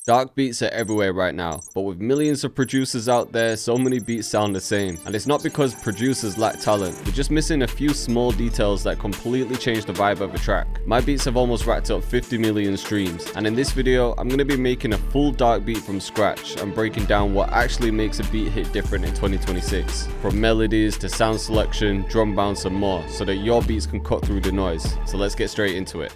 Dark beats are everywhere right now, but with millions of producers out there, so many beats sound the same. And it's not because producers lack talent, they're just missing a few small details that completely change the vibe of a track. My beats have almost racked up 50 million streams, and in this video, I'm going to be making a full dark beat from scratch and breaking down what actually makes a beat hit different in 2026. From melodies to sound selection, drum bounce and more, so that your beats can cut through the noise. So let's get straight into it.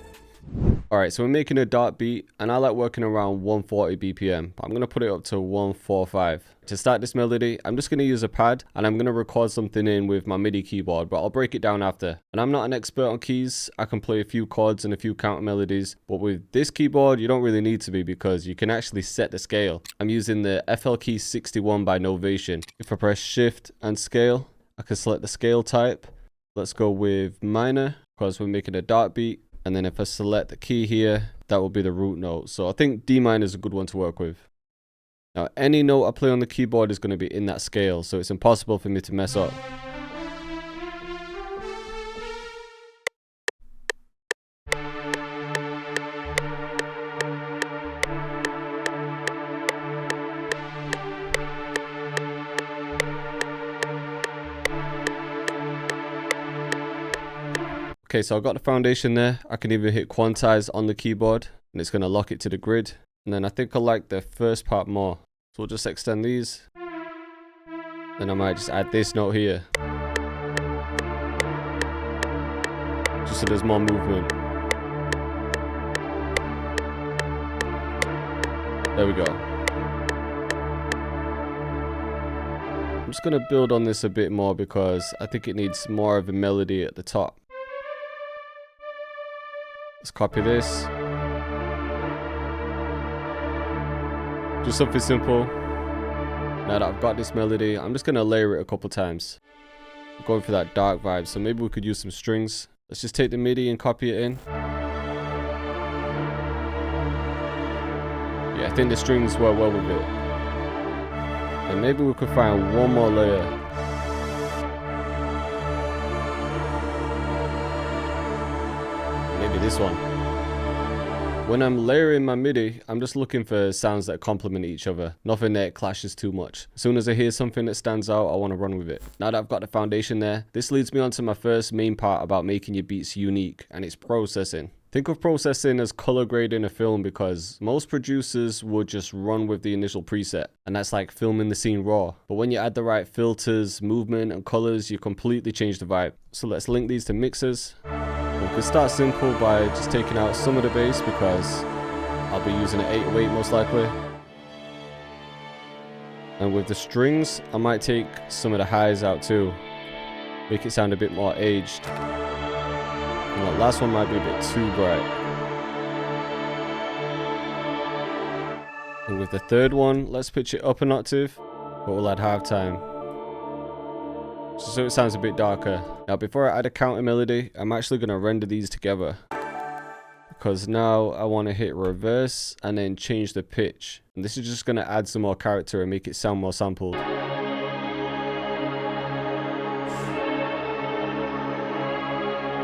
Alright, so we're making a dark beat, and I like working around 140 BPM, but I'm going to put it up to 145. To start this melody, I'm just going to use a pad, and I'm going to record something in with my MIDI keyboard, but I'll break it down after. And I'm not an expert on keys, I can play a few chords and a few counter melodies, but with this keyboard, you don't really need to be because you can actually set the scale. I'm using the FL Key 61 by Novation. If I press Shift and Scale, I can select the scale type. Let's go with minor, because we're making a dark beat. And then if I select the key here, that will be the root note. So I think D minor is a good one to work with. Now, any note I play on the keyboard is going to be in that scale, so it's impossible for me to mess up. Okay, so I've got the foundation there. I can even hit quantize on the keyboard and it's going to lock it to the grid. And then I think I like the first part more. So we'll just extend these. Then I might just add this note here. Just so there's more movement. There we go. I'm just going to build on this a bit more because I think it needs more of a melody at the top. Let's copy this. Just something simple. Now that I've got this melody, I'm just going to layer it a couple times. I'm going for that dark vibe, so maybe we could use some strings. Let's just take the MIDI and copy it in. Yeah, I think the strings work well with it. And maybe we could find one more layer. Maybe this one. When I'm layering my MIDI, I'm just looking for sounds that complement each other. Nothing that clashes too much. As soon as I hear something that stands out, I want to run with it. Now that I've got the foundation there, this leads me on to my first main part about making your beats unique, and it's processing. Think of processing as color grading a film because most producers would just run with the initial preset, and that's like filming the scene raw. But when you add the right filters, movement, and colors, you completely change the vibe. So let's link these to mixers. We could start simple by just taking out some of the bass because I'll be using an 808 most likely. And with the strings, I might take some of the highs out too. Make it sound a bit more aged. And that last one might be a bit too bright. And with the third one, let's pitch it up an octave, but we'll add halftime. So it sounds a bit darker. Now before I add a counter melody, I'm actually going to render these together. Because now I want to hit reverse and then change the pitch. And this is just going to add some more character and make it sound more sampled.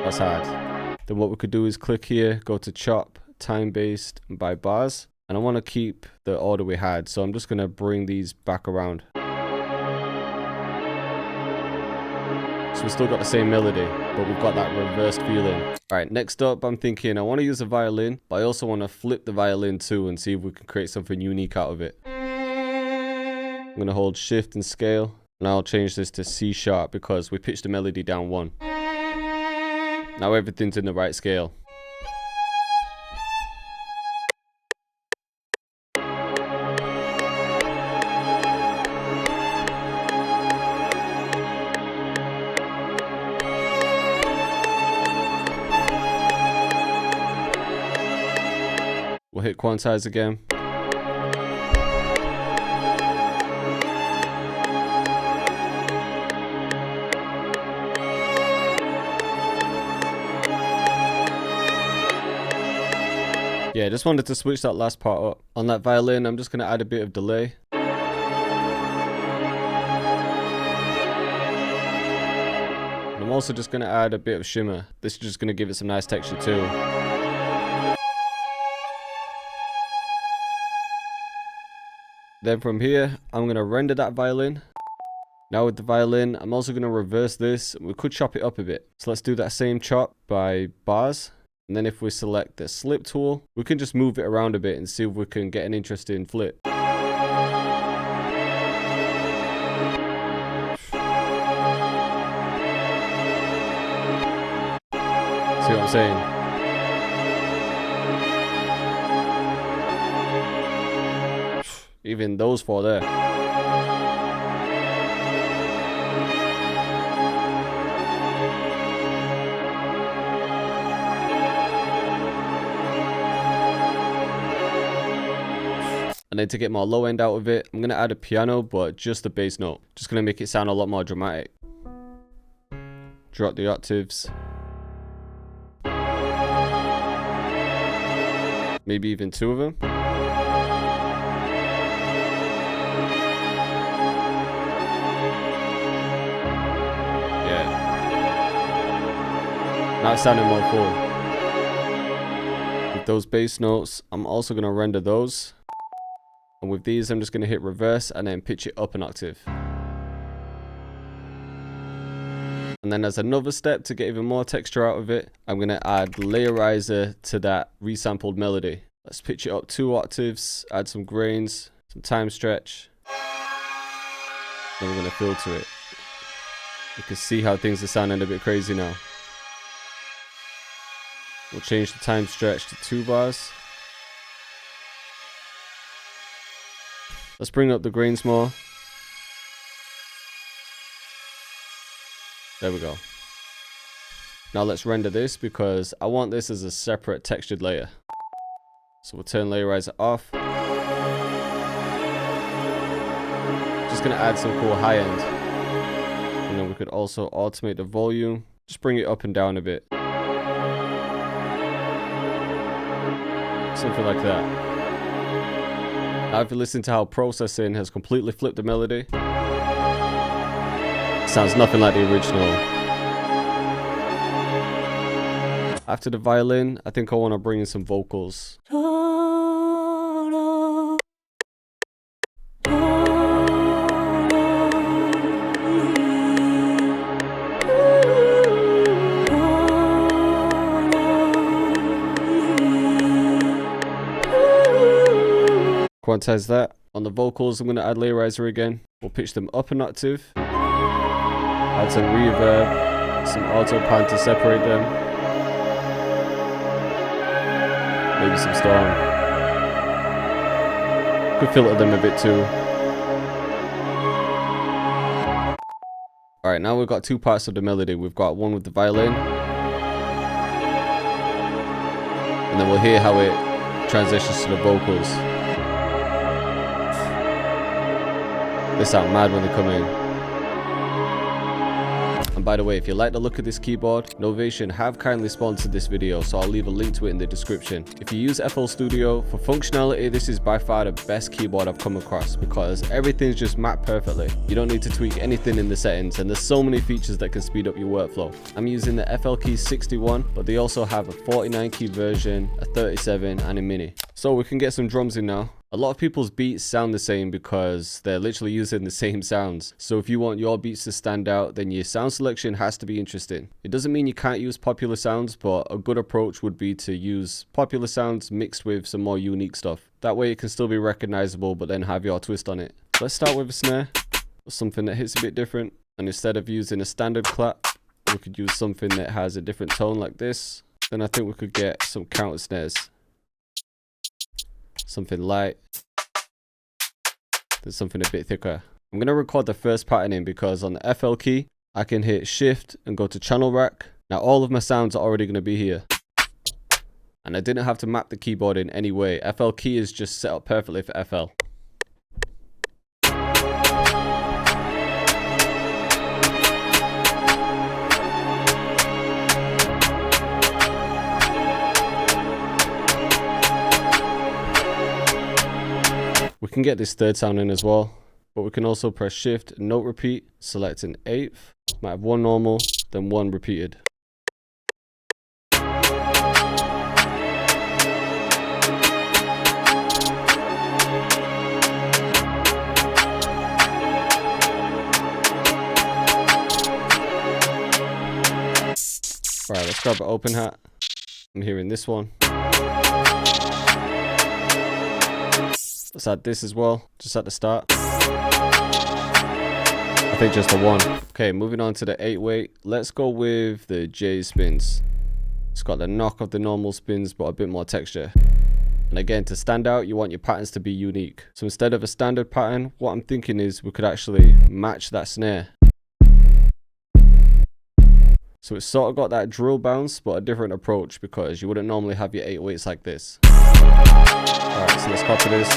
That's hard. Then what we could do is click here, go to chop, time based, and by bars. And I want to keep the order we had. So I'm just going to bring these back around. So we've still got the same melody, but we've got that reversed feeling. Alright, next up I'm thinking I want to use a violin, but I also want to flip the violin too and see if we can create something unique out of it. I'm going to hold shift and scale, and I'll change this to C sharp because we pitched the melody down one. Now everything's in the right scale. We'll hit quantize again. Yeah, just wanted to switch that last part up. On that violin, I'm just going to add a bit of delay. And I'm also just going to add a bit of shimmer. This is just going to give it some nice texture too. Then from here, I'm going to render that violin. Now with the violin, I'm also going to reverse this. We could chop it up a bit. So let's do that same chop by bars. And then if we select the slip tool, we can just move it around a bit and see if we can get an interesting flip. See what I'm saying? Even those four there. And then to get more low end out of it, I'm going to add a piano, but just a bass note. Just going to make it sound a lot more dramatic. Drop the octaves. Maybe even two of them. Yeah. Now it's sounding more full. With those bass notes, I'm also going to render those. And with these, I'm just going to hit reverse and then pitch it up an octave. And then as another step to get even more texture out of it, I'm going to add layerizer to that resampled melody. Let's pitch it up 2 octaves, add some grains, some time stretch. Then we're going to filter it. You can see how things are sounding a bit crazy now. We'll change the time stretch to 2 bars. Let's bring up the grains more. There we go. Now let's render this because I want this as a separate textured layer. So we'll turn layerizer off. Just gonna add some cool high end. And then we could also automate the volume. Just bring it up and down a bit. Something like that. Now if you listen to how processing has completely flipped the melody, it sounds nothing like the original. After the violin, I think I want to bring in some vocals. Quantize that. On the vocals, I'm going to add layerizer again. We'll pitch them up an octave. Add some reverb, some auto pan to separate them. Maybe some storm. Could filter them a bit too. Alright, now we've got 2 parts of the melody. We've got one with the violin. And then we'll hear how it transitions to the vocals. They sound mad when they come in. And by the way, if you like the look of this keyboard, Novation have kindly sponsored this video, so I'll leave a link to it in the description. If you use FL Studio, for functionality, this is by far the best keyboard I've come across because everything's just mapped perfectly. You don't need to tweak anything in the settings, and there's so many features that can speed up your workflow. I'm using the FL Key 61, but they also have a 49 key version, a 37, and a mini. So we can get some drums in now. A lot of people's beats sound the same because they're literally using the same sounds. So if you want your beats to stand out, then your sound selection has to be interesting. It doesn't mean you can't use popular sounds, but a good approach would be to use popular sounds mixed with some more unique stuff. That way it can still be recognizable, but then have your twist on it. Let's start with a snare, something that hits a bit different. And instead of using a standard clap, we could use something that has a different tone like this. Then I think we could get some counter snares. Something light, then something a bit thicker. I'm going to record the first pattern in because on the FL key, I can hit shift and go to channel rack. Now all of my sounds are already going to be here. And I didn't have to map the keyboard in any way. FL key is just set up perfectly for FL. We can get this third sound in as well, but we can also press shift and note repeat, select an eighth, might have one normal, then one repeated. let's grab an open hat. I'm hearing this one. Let's add this as well, just at the start. I think just the one. Okay, moving on to the 8-weight. Let's go with the J spins. It's got the knock of the normal spins, but a bit more texture. And again, to stand out, you want your patterns to be unique. So instead of a standard pattern, what I'm thinking is we could actually match that snare. So it's sort of got that drill bounce, but a different approach, because you wouldn't normally have your 8-weights like this. Alright, so let's copy this.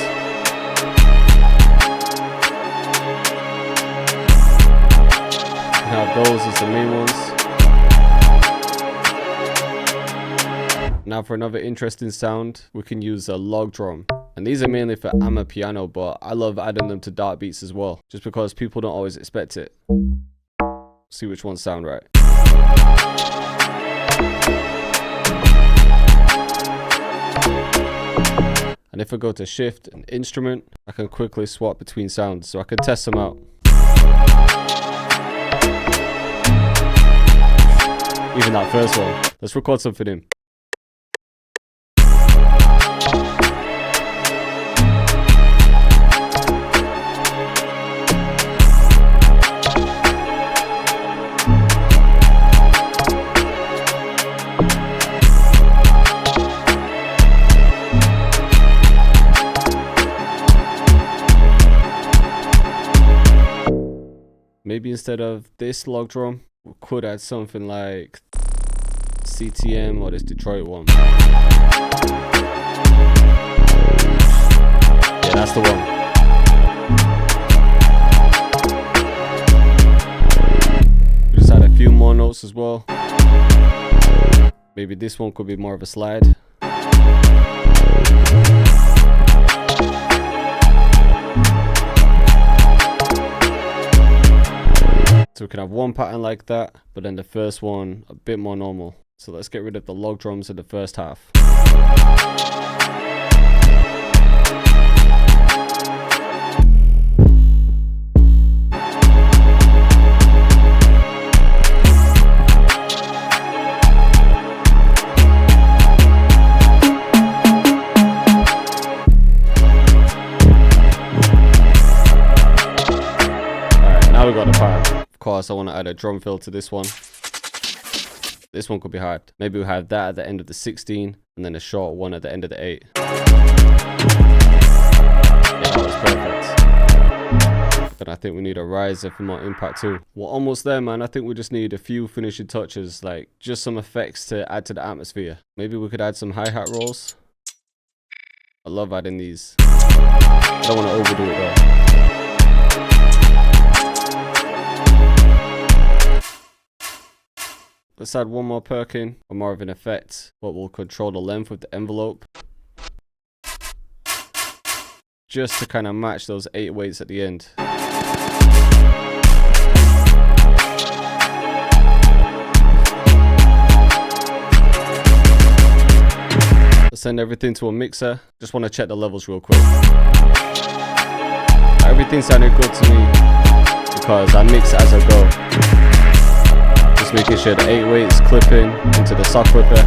We have those as the main ones. Now for another interesting sound, we can use a log drum. And these are mainly for amapiano, but I love adding them to dark beats as well, just because people don't always expect it. See which ones sound right. And if I go to shift and instrument, I can quickly swap between sounds, so I can test them out. Even that first one. Let's record something in. Maybe instead of this log drum, we could add something like CTM or this Detroit one. Yeah, that's the one. Just add a few more notes as well. Maybe this one could be more of a slide. So we can have one pattern like that, but then the first one a bit more normal. So let's get rid of the log drums in the first half. Alright, now we got the pattern. Of course, I want to add a drum fill to this one. This one could be hyped. Maybe we'll have that at the end of the 16 and then a short one at the end of the 8. Yeah, that was perfect. But I think we need a riser for more impact too. We're almost there, man. I think we just need a few finishing touches, like just some effects to add to the atmosphere. Maybe we could add some hi-hat rolls. I love adding these. I don't want to overdo it though. Let's add one more perk in, or more of an effect, but we'll control the length with the envelope. Just to kind of match those 8-weights at the end. Let's send everything to a mixer. Just want to check the levels real quick. Everything sounded good to me because I mix as I go. Just making sure the 8-weights clipping into the sock whipper.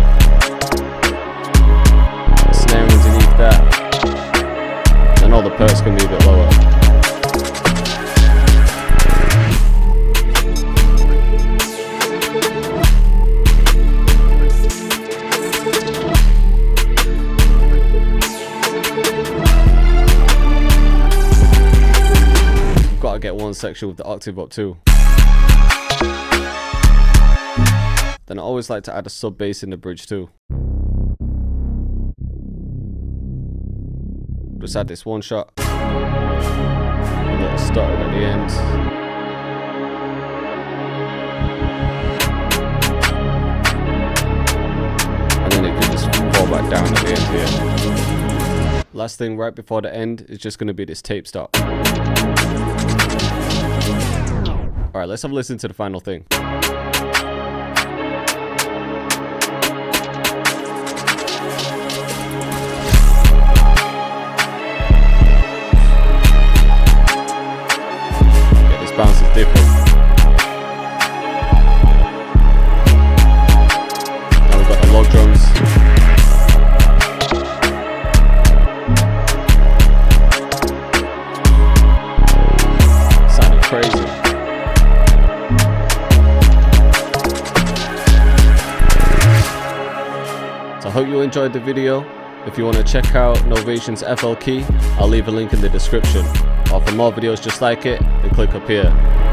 Snare underneath that. And all the perks can be a bit lower. Gotta get one section with the octave up too. Then I always like to add a sub bass in the bridge too. Just add this one shot. A little stutter at the end. And then it can just fall back down at the end here. Last thing right before the end is just going to be this tape stop. Alright, let's have a listen to the final thing. Bounce is different. So I hope you enjoyed the video. If you want to check out Novation's FL key, I'll leave a link in the description. Or for more videos just like it, then click up here.